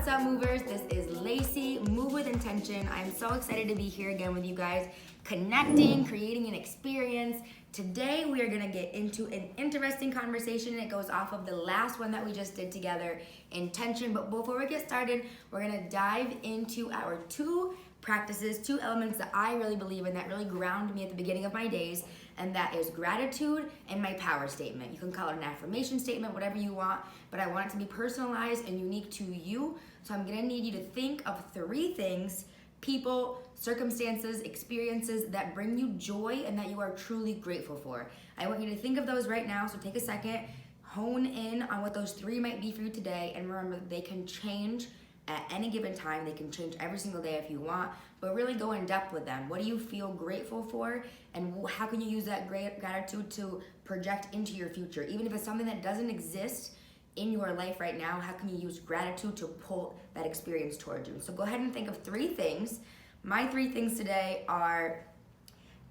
What's up, movers? This is Lacey, Move with Intention. I'm so excited to be here again with you guys, connecting, creating an experience. Today, we are going to get into an interesting conversation. It goes off of the last one that we just did together, intention. But before we get started, we're going to dive into our two practices, two elements that I really believe in that really ground me at the beginning of my days, and that is gratitude and my power statement. You can call it an affirmation statement, whatever you want, but I want it to be personalized and unique to you. So I'm gonna need you to think of three things, people, circumstances, experiences that bring you joy and that you are truly grateful for. I want you to think of those right now, so take a second, hone in on what those three might be for you today, and remember they can change at any given time. They can change every single day if you want, but really go in depth with them. What do you feel grateful for, and how can you use that great gratitude to project into your future? Even if it's something that doesn't exist in your life right now, how can you use gratitude to pull that experience towards you? So go ahead and think of three things. My three things today are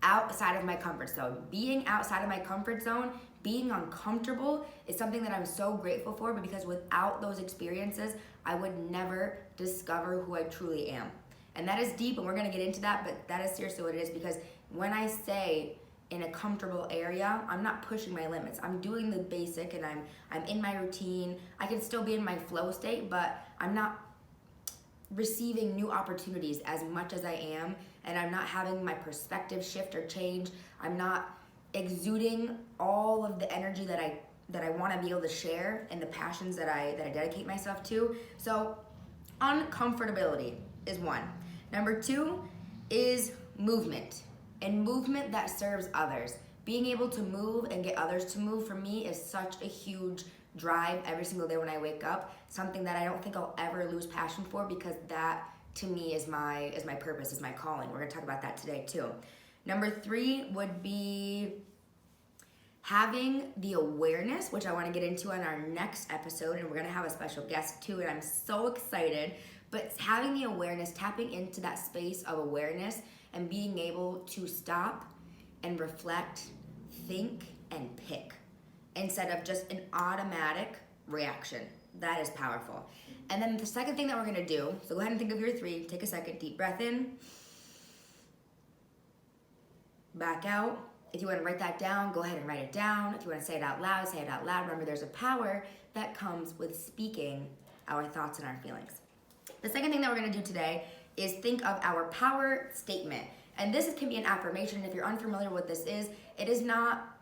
outside of my comfort zone. Being outside of my comfort zone, being uncomfortable is something that I'm so grateful for, but because without those experiences, I would never discover who I truly am. And that is deep, and we're gonna get into that, but that is seriously what it is, because when I say in a comfortable area, I'm not pushing my limits. I'm doing the basic, and I'm in my routine. I can still be in my flow state, but I'm not receiving new opportunities as much as I am, and I'm not having my perspective shift or change. I'm not exuding all of the energy that I want to be able to share and the passions that I dedicate myself to. So uncomfortability is one. Number two is movement, and movement that serves others. Being able to move and get others to move, for me, is such a huge drive every single day when I wake up. Something that I don't think I'll ever lose passion for, because that to me is my purpose, is my calling. We're gonna talk about that today too. Number three would be having the awareness, which I want to get into on our next episode, and we're going to have a special guest too, and I'm so excited. But having the awareness, tapping into that space of awareness and being able to stop and reflect, think, and pick instead of just an automatic reaction. That is powerful. And then the second thing that we're going to do, so go ahead and think of your three. Take a second, deep breath in, back out. If you want to write that down, go ahead and write it down. If you want to say it out loud, say it out loud. Remember, there's a power that comes with speaking our thoughts and our feelings. The second thing that we're going to do today is think of our power statement. And this can be an affirmation. If you're unfamiliar with what this is, it is not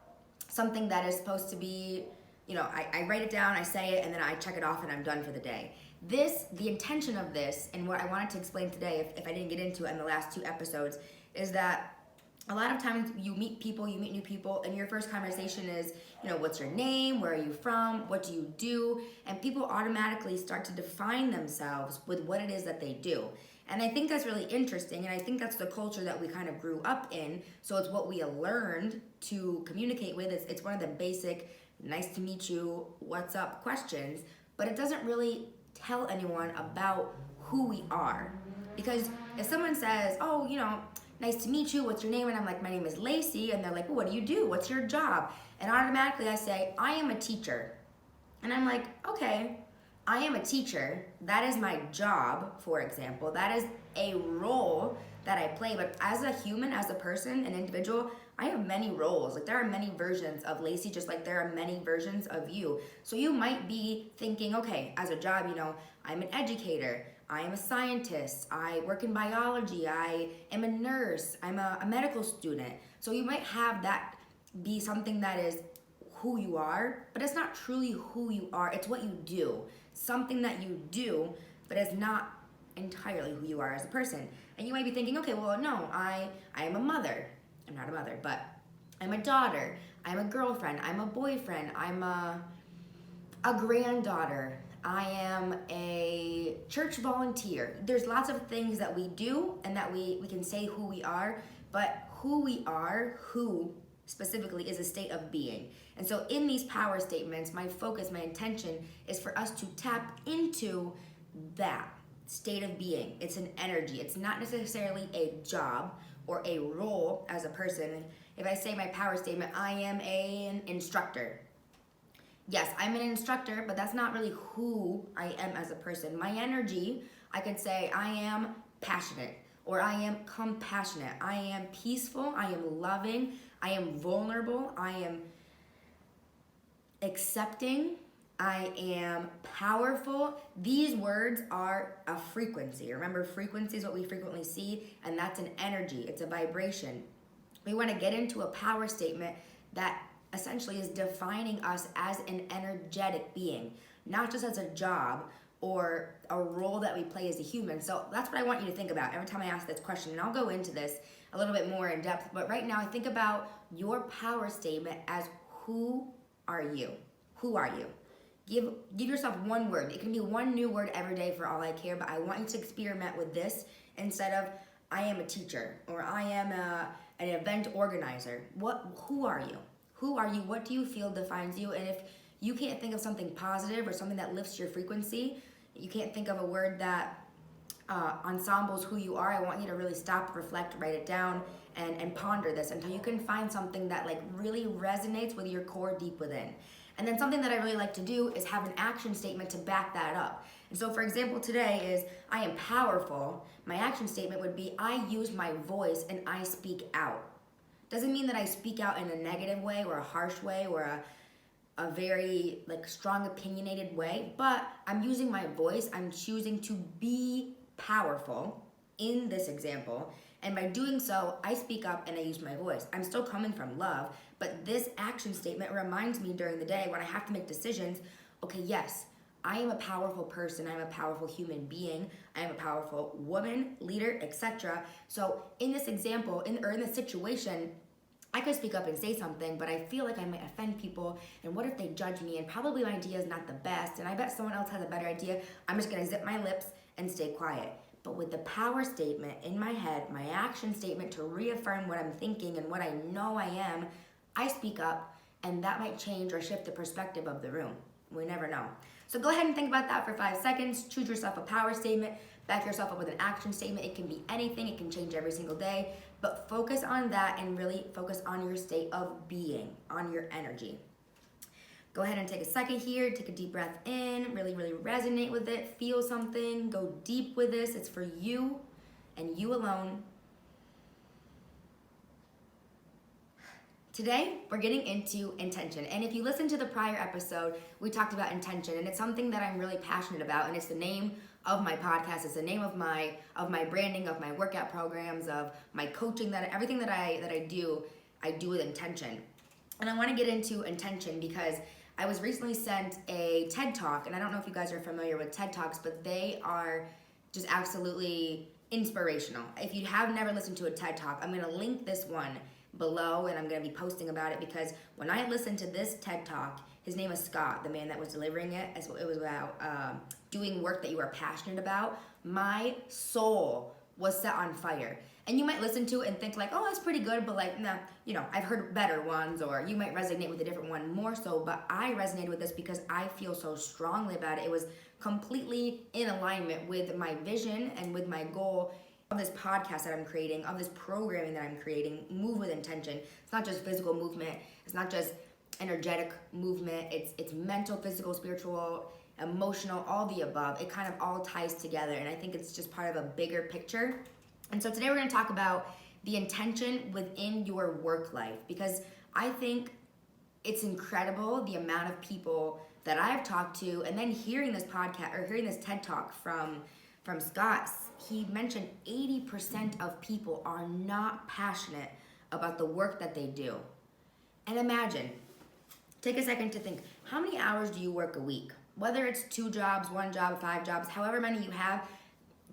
something that is supposed to be, I write it down, I say it, and then I check it off and I'm done for the day. The intention of this, and what I wanted to explain today, if I didn't get into it in the last two episodes, is that a lot of times you meet new people, and your first conversation is, what's your name? Where are you from? What do you do? And people automatically start to define themselves with what it is that they do. And I think that's really interesting, and I think that's the culture that we kind of grew up in. So it's what we learned to communicate with. It's one of the basic, nice to meet you, what's up questions, but it doesn't really tell anyone about who we are. Because if someone says, oh, nice to meet you, what's your name? And I'm like, my name is Lacey. And they're like, well, what do you do? What's your job? And automatically I say, I am a teacher. And I'm like, okay, I am a teacher. That is my job, for example. That is a role that I play. But as a human, as a person, an individual, I have many roles. Like, there are many versions of Lacey, just like there are many versions of you. So you might be thinking, okay, as a job, I'm an educator, I am a scientist, I work in biology, I am a nurse, I'm a medical student. So you might have that be something that is who you are, but it's not truly who you are, it's what you do. Something that you do, but it's not entirely who you are as a person. And you might be thinking, okay, well, no, I am a mother. I'm not a mother, but I'm a daughter, I'm a girlfriend, I'm a boyfriend, I'm a granddaughter, I am a church volunteer. There's lots of things that we do and that we can say who we are, but who we are, who specifically, is a state of being. And so in these power statements, my focus, my intention is for us to tap into that state of being. It's an energy. It's not necessarily a job or a role as a person. If I say my power statement, I am an instructor. Yes, I'm an instructor, but that's not really who I am as a person. My energy, I could say I am passionate or I am compassionate. I am peaceful. I am loving. I am vulnerable. I am accepting. I am powerful. These words are a frequency. Remember, frequency is what we frequently see, and that's an energy, it's a vibration. We want to get into a power statement that essentially is defining us as an energetic being, not just as a job or a role that we play as a human. So that's what I want you to think about every time I ask this question, and I'll go into this a little bit more in depth. But right now, think about your power statement as who are you? Who are you? Give yourself one word. It can be one new word every day for all I care, but I want you to experiment with this instead of I am a teacher or I am an event organizer. Who are you? Who are you? What do you feel defines you? And if you can't think of something positive or something that lifts your frequency, you can't think of a word that ensembles who you are, I want you to really stop, reflect, write it down, and ponder this until you can find something that like really resonates with your core deep within. And then something that I really like to do is have an action statement to back that up. And so for example, today is I am powerful. My action statement would be I use my voice and I speak out. Doesn't mean that I speak out in a negative way or a harsh way or a very like strong opinionated way, but I'm using my voice. I'm choosing to be powerful in this example. And by doing so, I speak up and I use my voice. I'm still coming from love, but this action statement reminds me during the day when I have to make decisions, okay, yes, I am a powerful person. I'm a powerful human being. I am a powerful woman, leader, etc. So in this example, in this situation, I could speak up and say something, but I feel like I might offend people. And what if they judge me? And probably my idea is not the best. And I bet someone else has a better idea. I'm just going to zip my lips and stay quiet. But with the power statement in my head, my action statement to reaffirm what I'm thinking and what I know I am, I speak up, and that might change or shift the perspective of the room. We never know. So go ahead and think about that for 5 seconds. Choose yourself a power statement. Back yourself up with an action statement. It can be anything. It can change every single day. But focus on that and really focus on your state of being, on your energy. Go ahead and take a second here. Take a deep breath in. Really, really resonate with it. Feel something. Go deep with this. It's for you and you alone. Today, we're getting into intention. And if you listen to the prior episode, we talked about intention, and it's something that I'm really passionate about, and it's the name of my podcast. It's the name of my branding, of my workout programs, of my coaching, that everything that I do with intention. And I want to get into intention because I was recently sent a TED Talk, and I don't know if you guys are familiar with TED Talks, but they are just absolutely inspirational. If you have never listened to a TED Talk, I'm going to link this one below, and I'm going to be posting about it because when I listened to this TED Talk, his name is Scott, the man that was delivering it. It was about doing work that you are passionate about. My soul was set on fire. And you might listen to it and think like, oh, that's pretty good, but like, nah, I've heard better ones, or you might resonate with a different one more so, but I resonated with this because I feel so strongly about it. It was completely in alignment with my vision and with my goal of this podcast that I'm creating, of this programming that I'm creating, Move with Intention. It's not just physical movement. It's not just energetic movement. It's mental, physical, spiritual, emotional, all the above. It kind of all ties together, and I think it's just part of a bigger picture. And so today we're going to talk about the intention within your work life, because I think it's incredible the amount of people that I've talked to, and then hearing this podcast or hearing this TED Talk from Scott. He mentioned 80% of people are not passionate about the work that they do. And imagine, take a second to think, how many hours do you work a week? Whether it's 2 jobs, 1 job, 5 jobs, however many you have,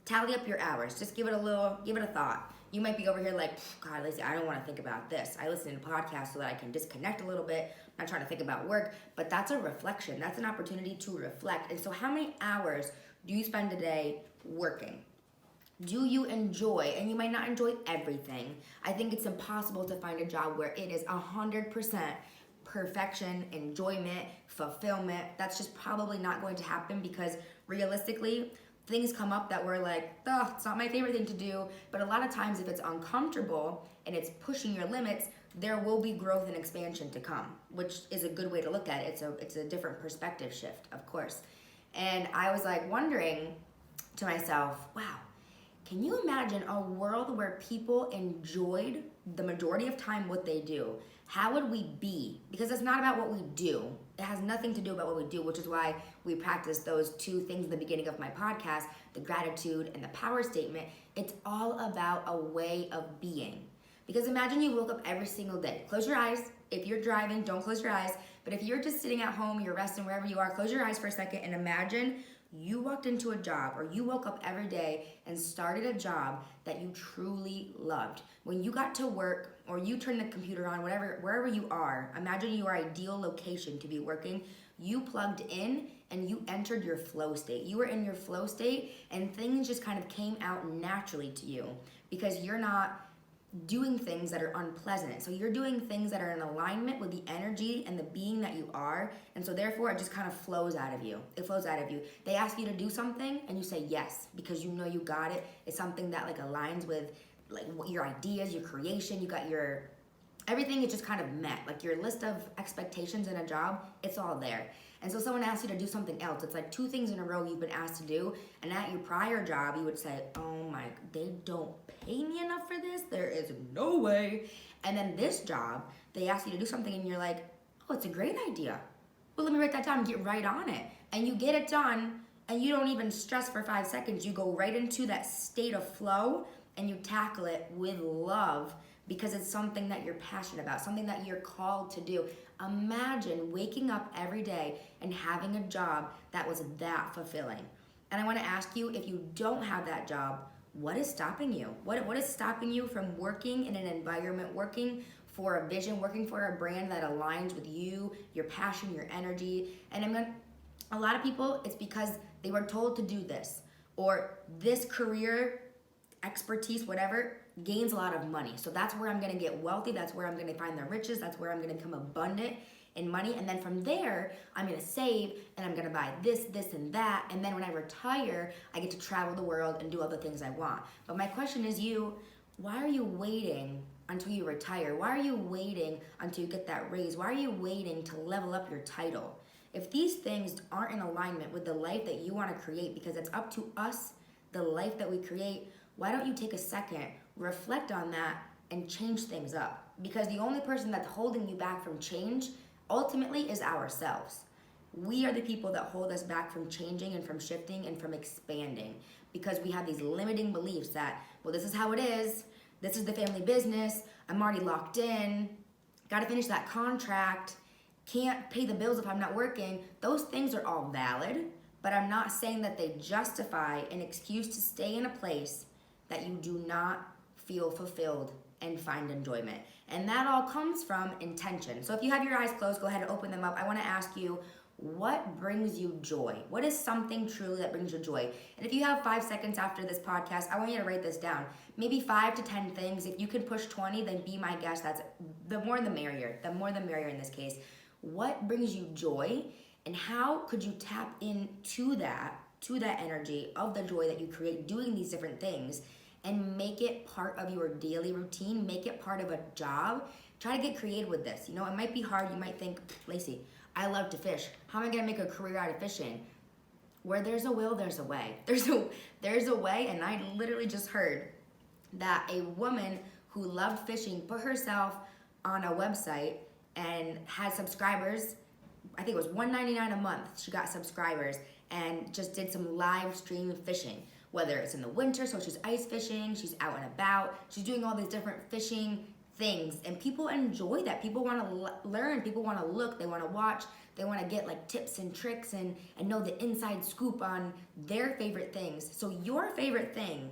tally up your hours. Just give it a thought. You might be over here like, God, Lacey, I don't want to think about this. I listen to podcasts so that I can disconnect a little bit. I'm not trying to think about work, but that's a reflection. That's an opportunity to reflect. And so how many hours do you spend a day working? Do you enjoy? And you might not enjoy everything. I think it's impossible to find a job where it is 100% perfection, enjoyment, fulfillment. That's just probably not going to happen because realistically, things come up that we're like, it's not my favorite thing to do. But a lot of times if it's uncomfortable and it's pushing your limits, there will be growth and expansion to come, which is a good way to look at it. It's a different perspective shift, of course. And I was like wondering to myself, wow, can you imagine a world where people enjoyed the majority of time what they do? How would we be? Because it's not about what we do. It has nothing to do about what we do, which is why we practice those two things in the beginning of my podcast, the gratitude and the power statement. It's all about a way of being. Because imagine you woke up every single day. Close your eyes. If you're driving, don't close your eyes. But if you're just sitting at home, you're resting wherever you are, close your eyes for a second and imagine you walked into a job or you woke up every day and started a job that you truly loved. When you got to work or you turned the computer on, wherever you are, imagine your ideal location to be working. You plugged in and you entered your flow state. You were in your flow state and things just kind of came out naturally to you because you're not doing things that are unpleasant. So you're doing things that are in alignment with the energy and the being that you are. And so therefore it just kind of flows out of you. It flows out of you. They ask you to do something and you say yes because you know you got it. It's something that like aligns with like your ideas, your creation, you got your everything is just kind of met. Like your list of expectations in a job, it's all there. And so someone asks you to do something else. It's like 2 things in a row you've been asked to do. And at your prior job, you would say, oh my, they don't pay me enough for this. There is no way. And then this job, they ask you to do something and you're like, oh, it's a great idea. Well, let me write that down and get right on it. And you get it done and you don't even stress for 5 seconds. You go right into that state of flow and you tackle it with love because it's something that you're passionate about, something that you're called to do. Imagine waking up every day and having a job that was that fulfilling. And I want to ask you, if you don't have that job, what is stopping you? What is stopping you from working in an environment, working for a vision, working for a brand that aligns with you, your passion, your energy? And a lot of people, it's because they were told to do this, or this career expertise, whatever, gains a lot of money. So that's where I'm going to get wealthy. That's where I'm going to find the riches. That's where I'm going to become abundant in money. And then from there, I'm going to save and I'm going to buy this, and that. And then when I retire, I get to travel the world and do all the things I want. But my question is why are you waiting until you retire? Why are you waiting until you get that raise? Why are you waiting to level up your title? If these things aren't in alignment with the life that you want to create, because it's up to us, the life that we create, why don't you take a second, reflect on that, and change things up? Because the only person that's holding you back from change ultimately is ourselves. We are the people that hold us back from changing and from shifting and from expanding because we have these limiting beliefs that, well, this is how it is, this is the family business, I'm already locked in, gotta finish that contract, can't pay the bills if I'm not working. Those things are all valid, but I'm not saying that they justify an excuse to stay in a place that you do not feel fulfilled and find enjoyment. And that all comes from intention. So if you have your eyes closed, go ahead and open them up. I want to ask you, what brings you joy? What is something truly that brings you joy? And if you have 5 seconds after this podcast, I want you to write this down. Maybe 5 to 10 things. If you can push 20, then be my guest. That's the more the merrier. The more the merrier in this case. What brings you joy? And how could you tap into that energy of the joy that you create doing these different things and make it part of your daily routine, make it part of a job? Try to get creative with this. You know, it might be hard. You might think, Lacey, I love to fish. How am I gonna make a career out of fishing? Where there's a will, there's a way. There's a way, and I literally just heard that a woman who loved fishing put herself on a website and had subscribers. I think it was $1.99 a month. She got subscribers and just did some live stream fishing, whether it's in the winter, so she's ice fishing, she's out and about, she's doing all these different fishing things, and people enjoy that. People want to learn, people want to look, they want to watch, they want to get like tips and tricks and know the inside scoop on their favorite things. So your favorite thing,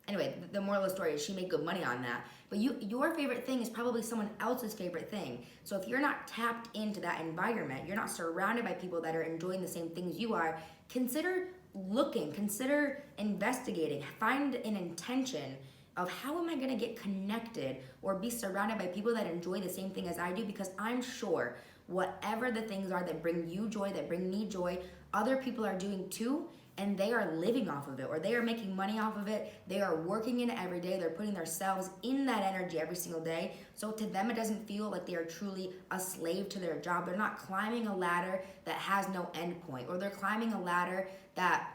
anyway, the moral of the story is she made good money on that, but your favorite thing is probably someone else's favorite thing. So if you're not tapped into that environment, you're not surrounded by people that are enjoying the same things you are, consider looking, consider investigating, find an intention of how am I going to get connected or be surrounded by people that enjoy the same thing as I do, because I'm sure whatever the things are that bring you joy, that bring me joy, other people are doing too, and they are living off of it, or they are making money off of it. They are working in it every day. They're putting themselves in that energy every single day. So to them, it doesn't feel like they are truly a slave to their job. They're not climbing a ladder that has no end point, or they're climbing a ladder that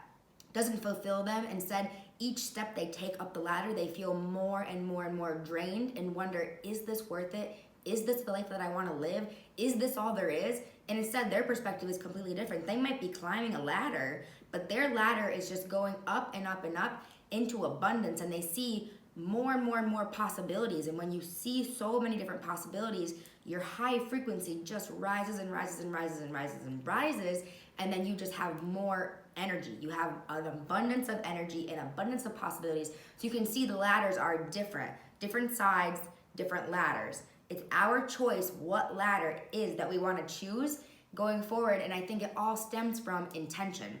doesn't fulfill them. Instead, each step they take up the ladder, they feel more and more and more drained and wonder, is this worth it? Is this the life that I want to live? Is this all there is? And instead, their perspective is completely different. They might be climbing a ladder, but their ladder is just going up and up and up into abundance, and they see more and more and more possibilities. And when you see so many different possibilities, your high frequency just rises and rises and rises and rises and rises, and then you just have more energy. You have an abundance of energy and abundance of possibilities. So you can see the ladders are different sides, different ladders. It's our choice what ladder it is that we want to choose going forward, and I think it all stems from intention.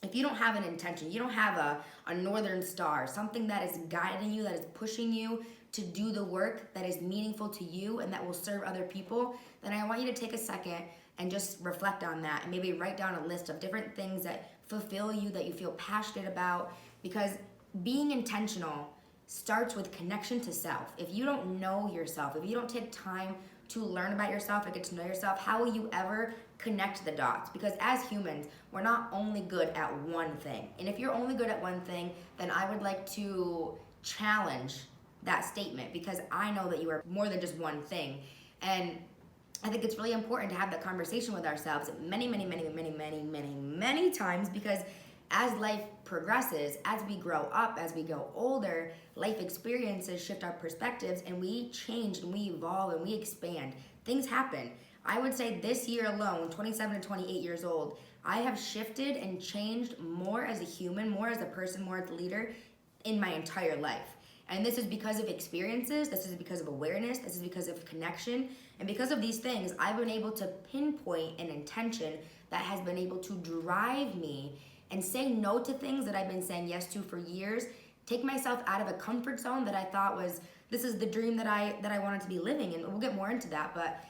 If you don't have an intention, you don't have a northern star, something that is guiding you, that is pushing you to do the work that is meaningful to you and that will serve other people, then I want you to take a second and just reflect on that, and maybe write down a list of different things that fulfill you, that you feel passionate about, because being intentional starts with connection to self. If you don't know yourself, if you don't take time to learn about yourself and get to know yourself, how will you ever connect the dots? Because as humans, we're not only good at one thing. And if you're only good at one thing, then I would like to challenge that statement, because I know that you are more than just one thing. And I think it's really important to have that conversation with ourselves many times, because as life progresses, as we grow up, as we go older, life experiences shift our perspectives, and we change and we evolve and we expand. Things happen. I would say this year alone, 27 to 28 years old, I have shifted and changed more as a human, more as a person, more as a leader in my entire life. And this is because of experiences, this is because of awareness, this is because of connection, and because of these things, I've been able to pinpoint an intention that has been able to drive me and say no to things that I've been saying yes to for years, take myself out of a comfort zone that I thought was, this is the dream that I wanted to be living, and we'll get more into that, but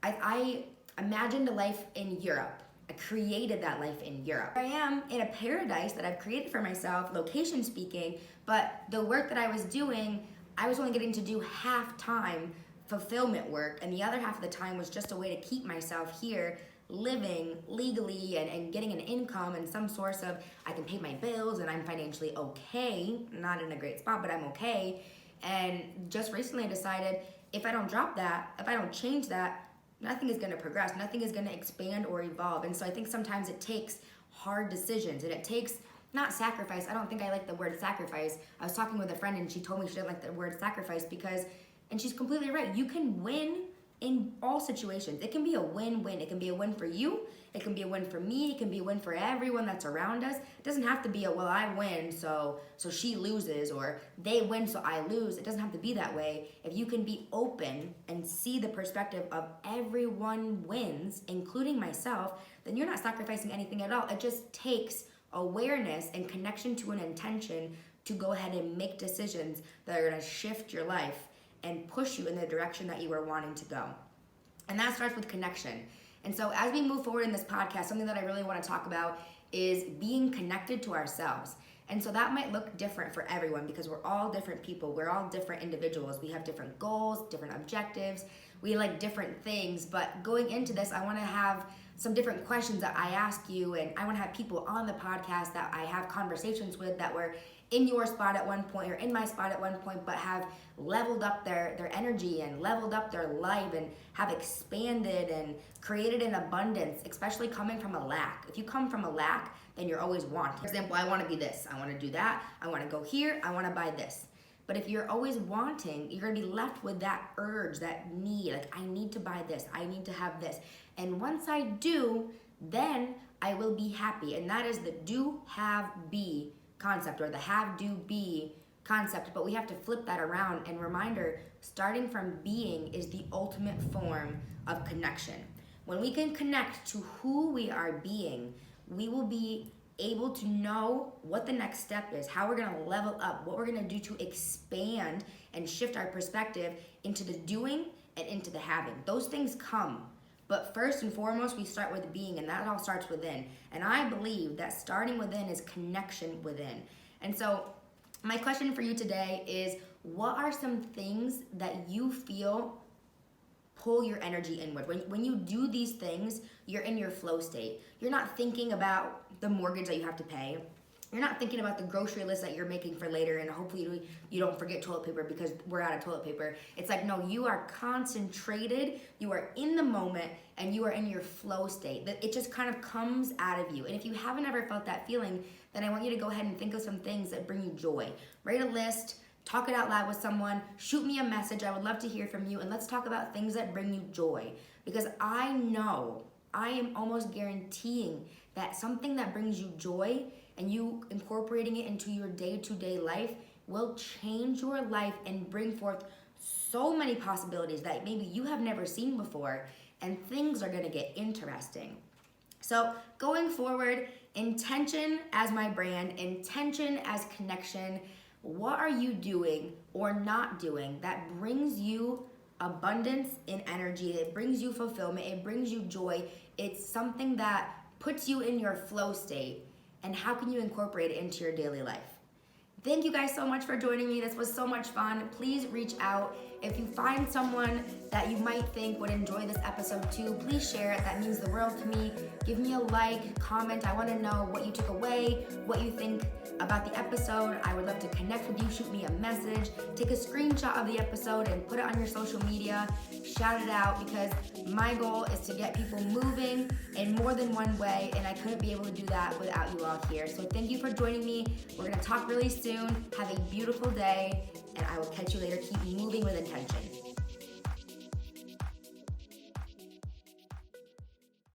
I imagined a life in Europe. I created that life in Europe. I am in a paradise that I've created for myself, location speaking, but the work that I was doing, I was only getting to do half-time fulfillment work, and the other half of the time was just a way to keep myself here living legally and getting an income and some source of, I can pay my bills and I'm financially okay, not in a great spot, but I'm okay. And just recently I decided, if I don't drop that, if I don't change that, nothing is going to progress, nothing is going to expand or evolve. And so I think sometimes it takes hard decisions, and it takes not sacrifice. I don't think I like the word sacrifice. I was talking with a friend and she told me she didn't like the word sacrifice because, and she's completely right, you can win in all situations. It can be a win-win. It can be a win for you. It can be a win for me. It can be a win for everyone that's around us. It doesn't have to be a, well, I win, so she loses, or they win, so I lose. It doesn't have to be that way. If you can be open and see the perspective of everyone wins, including myself, then you're not sacrificing anything at all. It just takes awareness and connection to an intention to go ahead and make decisions that are going to shift your life and push you in the direction that you are wanting to go. And that starts with connection. And so as we move forward in this podcast, something that I really want to talk about is being connected to ourselves. And so that might look different for everyone, because we're all different people. We're all different individuals. We have different goals, different objectives. We like different things. But going into this, I want to have some different questions that I ask you, and I want to have people on the podcast that I have conversations with that were in your spot at one point or in my spot at one point, but have leveled up their energy and leveled up their life and have expanded and created an abundance, especially coming from a lack. If you come from a lack, then you're always wanting. For example, I want to be this, I want to do that, I want to go here, I want to buy this. But if you're always wanting, you're going to be left with that urge, that need, like, I need to buy this, I need to have this. And once I do, then I will be happy. And that is the do, have, be concept, or the have, do, be concept. But we have to flip that around, and reminder, starting from being is the ultimate form of connection. When we can connect to who we are being, we will be able to know what the next step is, how we're going to level up, what we're going to do to expand and shift our perspective into the doing and into the having. Those things come But first and foremost, we start with being, and that all starts within. And I believe that starting within is connection within. And so my question for you today is, what are some things that you feel pull your energy inward? When you do these things, you're in your flow state. You're not thinking about the mortgage that you have to pay. You're not thinking about the grocery list that you're making for later, and hopefully you don't forget toilet paper because we're out of toilet paper. It's like, no, you are concentrated, you are in the moment, and you are in your flow state. It just kind of comes out of you. And if you haven't ever felt that feeling, then I want you to go ahead and think of some things that bring you joy. Write a list, talk it out loud with someone, shoot me a message. I would love to hear from you, and let's talk about things that bring you joy. Because I know, I am almost guaranteeing that something that brings you joy and you incorporating it into your day-to-day life will change your life and bring forth so many possibilities that maybe you have never seen before, and things are gonna get interesting. So going forward, intention as my brand, intention as connection. What are you doing or not doing that brings you abundance in energy? It brings you fulfillment, it brings you joy. It's something that puts you in your flow state. And how can you incorporate it into your daily life? Thank you guys so much for joining me. This was so much fun. Please reach out. If you find someone that you might think would enjoy this episode too, please share it. That means the world to me. Give me a like, comment. I want to know what you took away, what you think about the episode. I would love to connect with you. Shoot me a message. Take a screenshot of the episode and put it on your social media. Shout it out, because my goal is to get people moving in more than one way, and I couldn't be able to do that without you all here. So thank you for joining me. We're going to talk really soon. Have a beautiful day, and I will catch you later. Keep moving with intention.